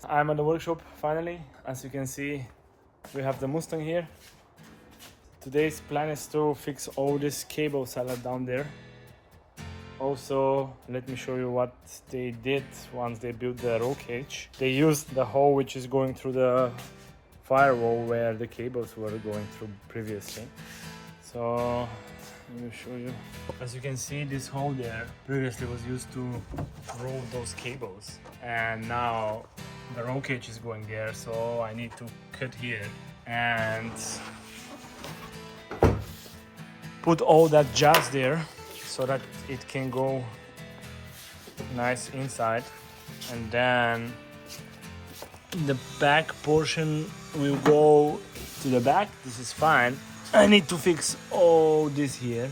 I'm at the workshop finally. As you can see, we have the Mustang here. Today's plan is to fix all this cable salad down there. Also, let me show you what they did once they built the roll cage. They used the hole which is going through the firewall where the cables were going through previously. So let me show you. As you can see, this hole there previously was used to roll those cables, and now the roll cage is going there, so I need to cut here and put all that jazz there so that it can go nice inside, and then the back portion will go to the back. This is fine. I need to fix all this here,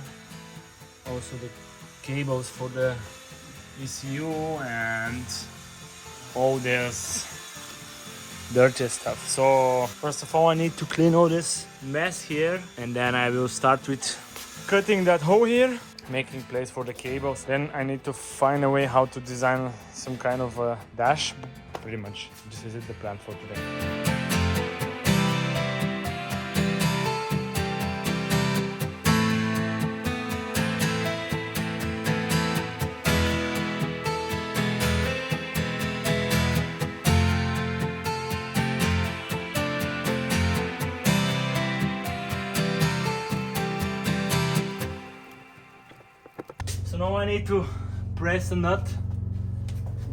also the cables for the ECU and all this dirty stuff. So first of all, I need to clean all this mess here, and then I will start with cutting that hole here, making place for the cables. Then I need to find a way how to design some kind of a dash. Pretty much this is the plan for today. So now I need to press the nut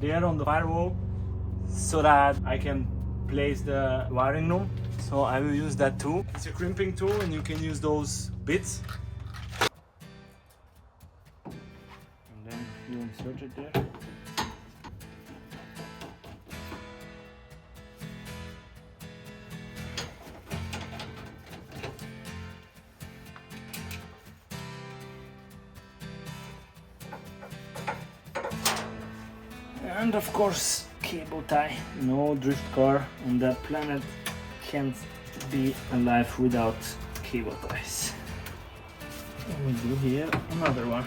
there on the firewall so that I can place the wiring loom. So I will use that tool. It's a crimping tool and you can use those bits. And then you insert it there. And of course, cable tie. No drift car on that planet can't be alive without cable ties. And we do here another one.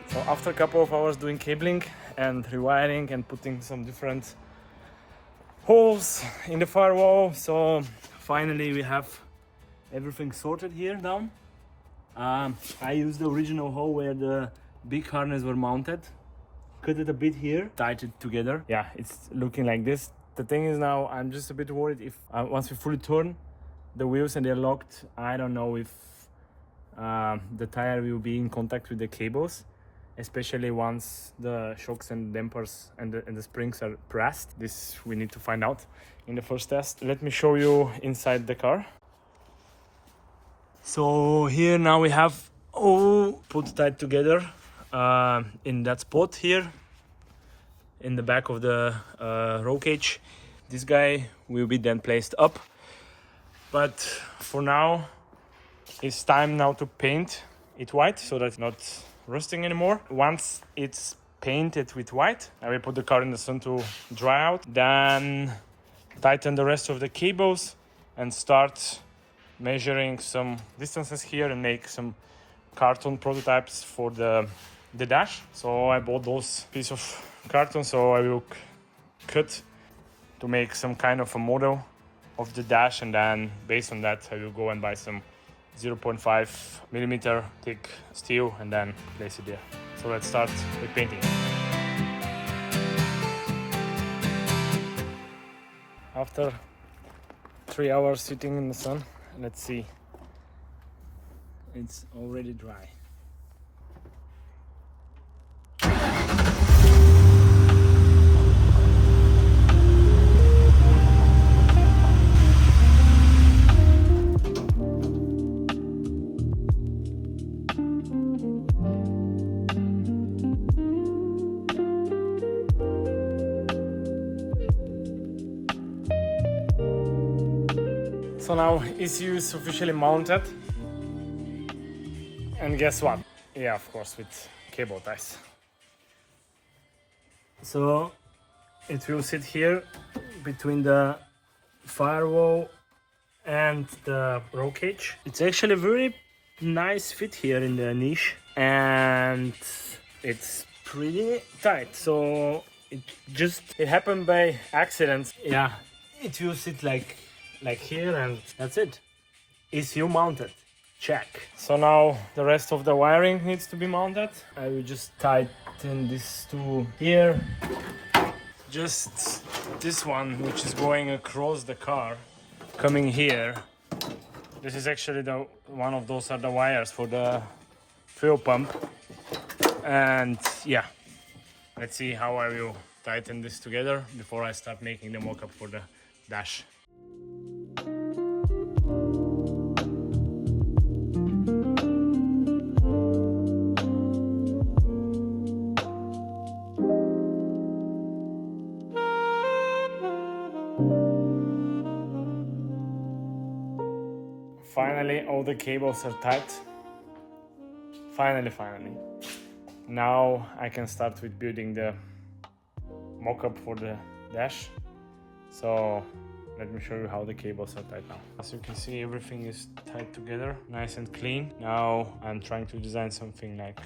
So after a couple of hours doing cabling and rewiring and putting some different holes in the firewall, so finally we have everything sorted here down. I used the original hole where the big harness were mounted, cut it a bit here, tied it together. Yeah, it's looking like this. The thing is now I'm just a bit worried if once we fully turn the wheels and they're locked, I don't know if the tire will be in contact with the cables, especially once the shocks and dampers and the springs are pressed. This we need to find out in the first test. Let me show you inside the car. So here now we have all put tied together in that spot here in the back of the roll cage. This guy will be then placed up, but for now it's time now to paint it white so that it's not rusting anymore. Once it's painted with white, I will put the car in the sun to dry out, then tighten the rest of the cables and start measuring some distances here and make some carton prototypes for the dash. So I bought those pieces of carton, so I will cut to make some kind of a model of the dash, and then based on that I will go and buy some 0.5 millimeter thick steel and then place it there. So let's start with painting. After 3 hours sitting in the sun, let's see, it's already dry. So now ECU is officially mounted, and guess what? Yeah, of course, with cable ties. So it will sit here between the firewall and the roll cage. It's actually a very nice fit here in the niche, and it's pretty tight. So it happened by accident. Yeah, it used it like here, and that's it. ECU mounted. Check. So now the rest of the wiring needs to be mounted. I will just tighten this to here. Just this one, which is going across the car, coming here. This is actually one of those are the wires for the fuel pump. And yeah, let's see how I will tighten this together before I start making the mock-up for the dash. Finally, all the cables are tight. Finally. Now I can start with building the mock-up for the dash. So let me show you how the cables are tight now. As you can see, everything is tied together, nice and clean. Now I'm trying to design something like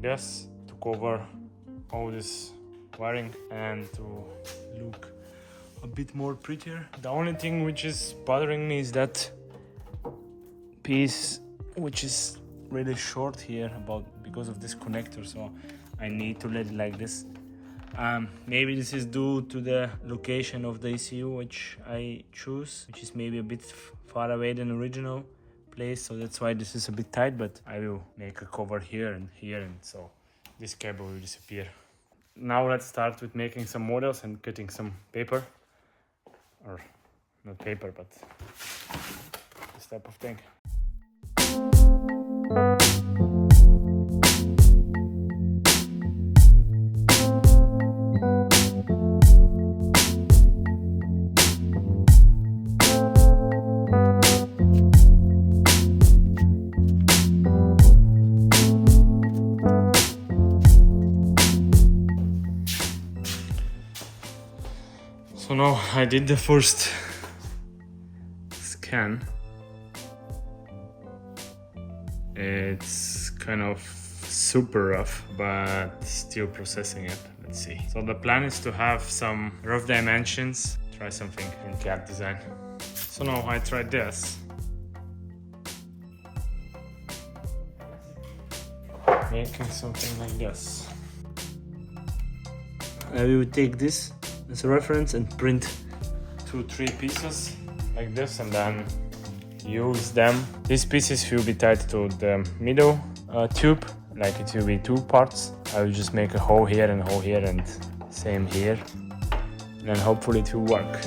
this to cover all this wiring and to look a bit more prettier. The only thing which is bothering me is that piece which is really short here because of this connector, so I need to let it like this. Maybe this is due to the location of the ECU which I choose, which is maybe a bit far away than original place, so that's why this is a bit tight, but I will make a cover here, and so this cable will disappear. Now let's start with making some models and cutting some paper, or not paper, but this type of thing. So now I did the first scan. It's kind of super rough, but still processing it. Let's see. So the plan is to have some rough dimensions, try something in CAD design. So now I tried this. Making something like this. I will take this as a reference and print 2-3 pieces like this, and then use them. These pieces will be tied to the middle tube, like it will be 2 parts. I will just make a hole here and same here, and then hopefully it will work.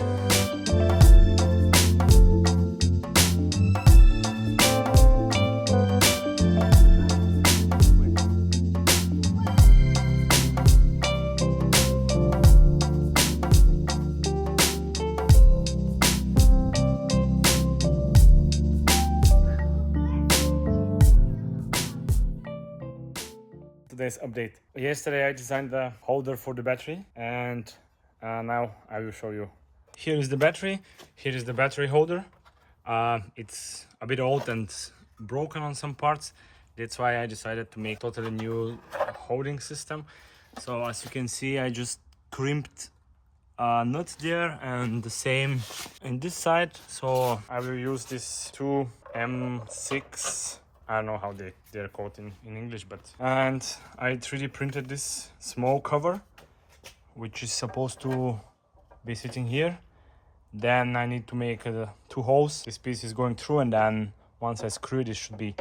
Today's update. Yesterday I designed the holder for the battery, and now I will show you. Here is the battery, here is the battery holder. It's a bit old and broken on some parts. That's why I decided to make totally new holding system. So as you can see, I just crimped a nut there, and the same in this side. So I will use this 2 M6, I don't know how they're called in English, but... And I 3D printed this small cover, which is supposed to be sitting here. Then I need to make 2 holes. This piece is going through, and then once I screw it, should be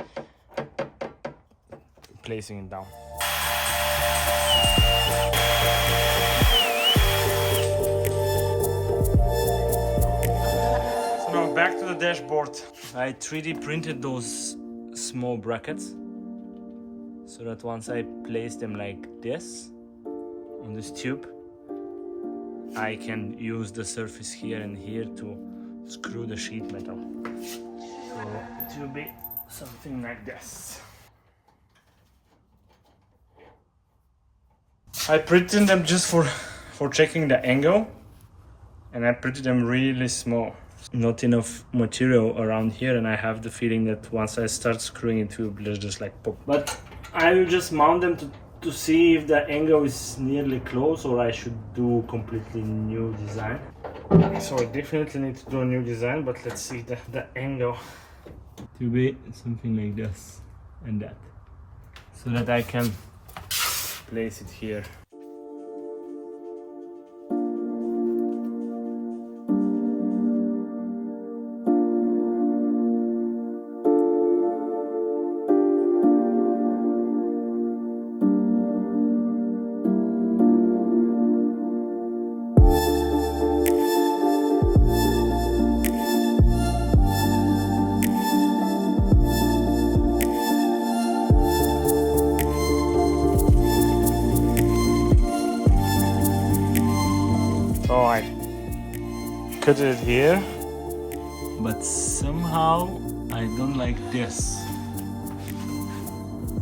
placing it down. So now back to the dashboard. I 3D printed those small brackets, so that once I place them like this on this tube, I can use the surface here and here to screw the sheet metal. So it will be something like this. I printed them just for checking the angle, and I printed them really small. Not enough material around here, and I have the feeling that once I start screwing it will just like pop. But I will just mount them to see if the angle is nearly close, or I should do completely new design. So I definitely need to do a new design, but let's see the angle. To be something like this and that, so that I can place it here. So I cut it here, but somehow I don't like this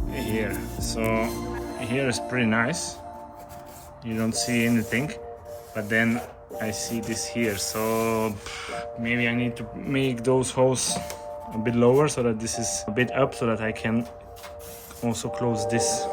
here. So here is pretty nice, you don't see anything, but then I see this here, so maybe I need to make those holes a bit lower so that this is a bit up, so that I can also close this.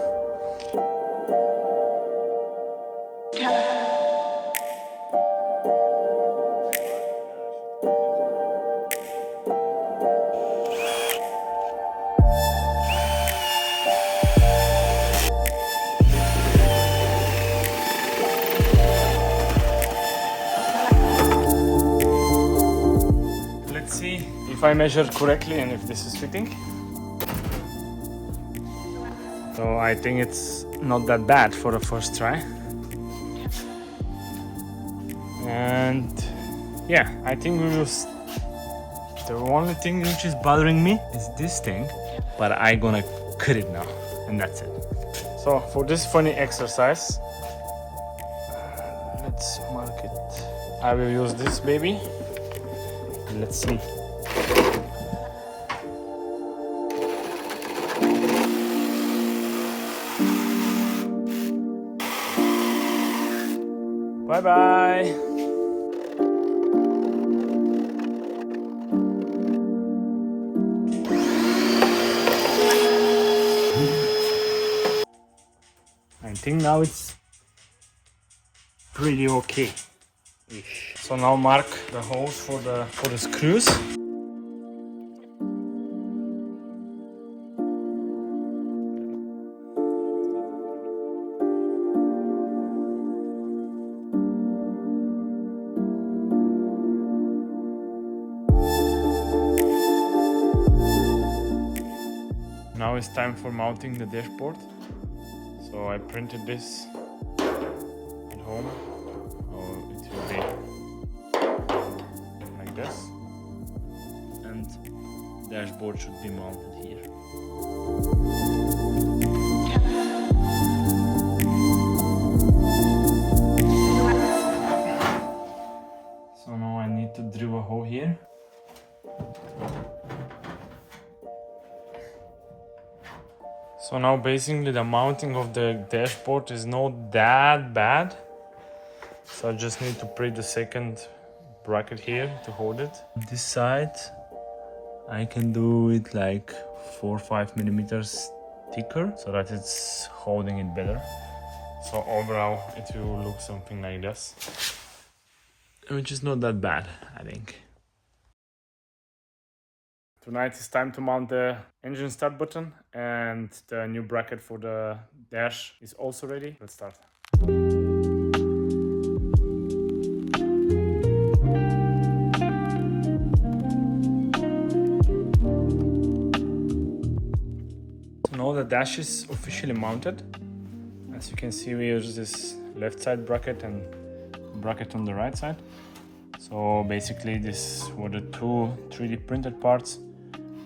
Let's see if I measure correctly and if this is fitting. So I think it's not that bad for the first try. And yeah, I think we will. The only thing which is bothering me is this thing, but I'm gonna cut it now, and that's it. So for this funny exercise, let's mark it. I will use this baby. Let's see. Bye bye. I think now it's pretty okay. So now mark the holes for the screws. Now it's time for mounting the dashboard. So I printed this at home. So it will be like this, and dashboard should be mounted here. So now I need to drill a hole here. So now basically the mounting of the dashboard is not that bad. So I just need to print the second bracket here to hold it. This side I can do it like 4 or 5 millimeters thicker, so that it's holding it better. So overall it will look something like this, which is not that bad, I think. Tonight it's time to mount the engine start button, and the new bracket for the dash is also ready. Let's start. So now the dash is officially mounted. As you can see, we use this left side bracket and bracket on the right side. So basically these were the two 3D printed parts,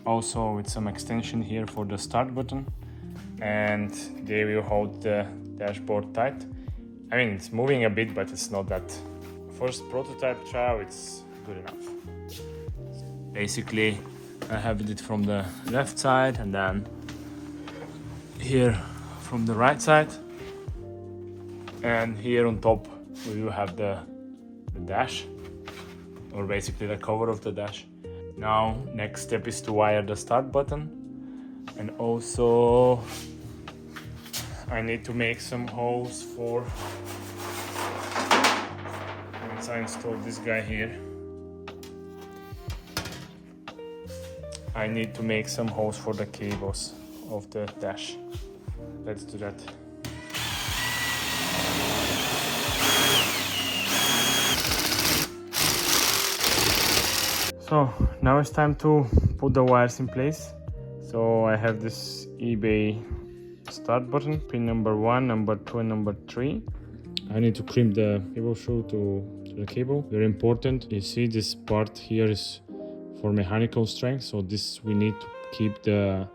also with some extension here for the start button, and they will hold the dashboard tight. I mean, it's moving a bit, but it's not that. First prototype trial, it's good enough. Basically I have it from the left side, and then here from the right side, and here on top we will have the dash. or basically the cover of the dash. Now next step is to wire the start button, and also I need to make some holes for, once I install this guy here, I need to make some holes for the cables of the dash. Let's do that. So now it's time to put the wires in place. So I have this eBay start button, pin number 1, number 2 and number 3. I need to crimp the cable shoe to the cable. Very important. You see this part here is for mechanical strength, so this we need to keep the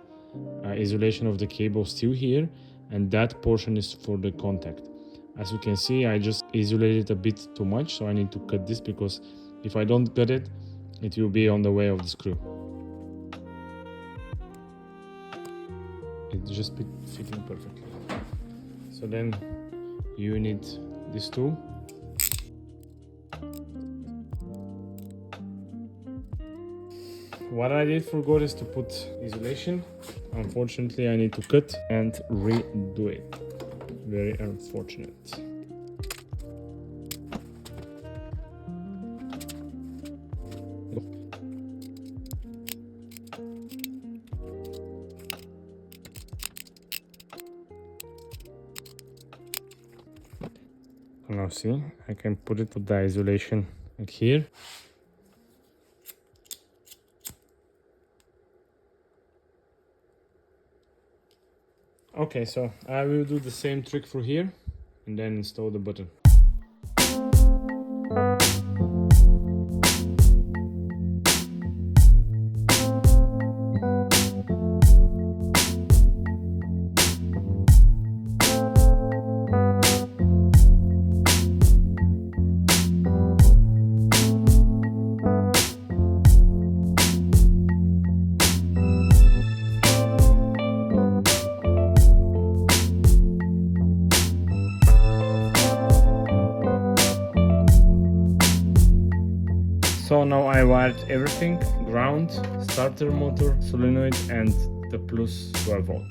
isolation of the cable still here, and that portion is for the contact. As you can see, I just isolated a bit too much, so I need to cut this, because if I don't cut it, it will be on the way of the screw. It's just fitting perfectly. So then you need this tool. What I did forgot is to put isolation. Unfortunately, I need to cut and redo it. Very unfortunate. Now see, I can put it to the isolation like here. Okay, so I will do the same trick for here and then install the button. So now I wired everything: ground, starter motor, solenoid and the plus 12 volt.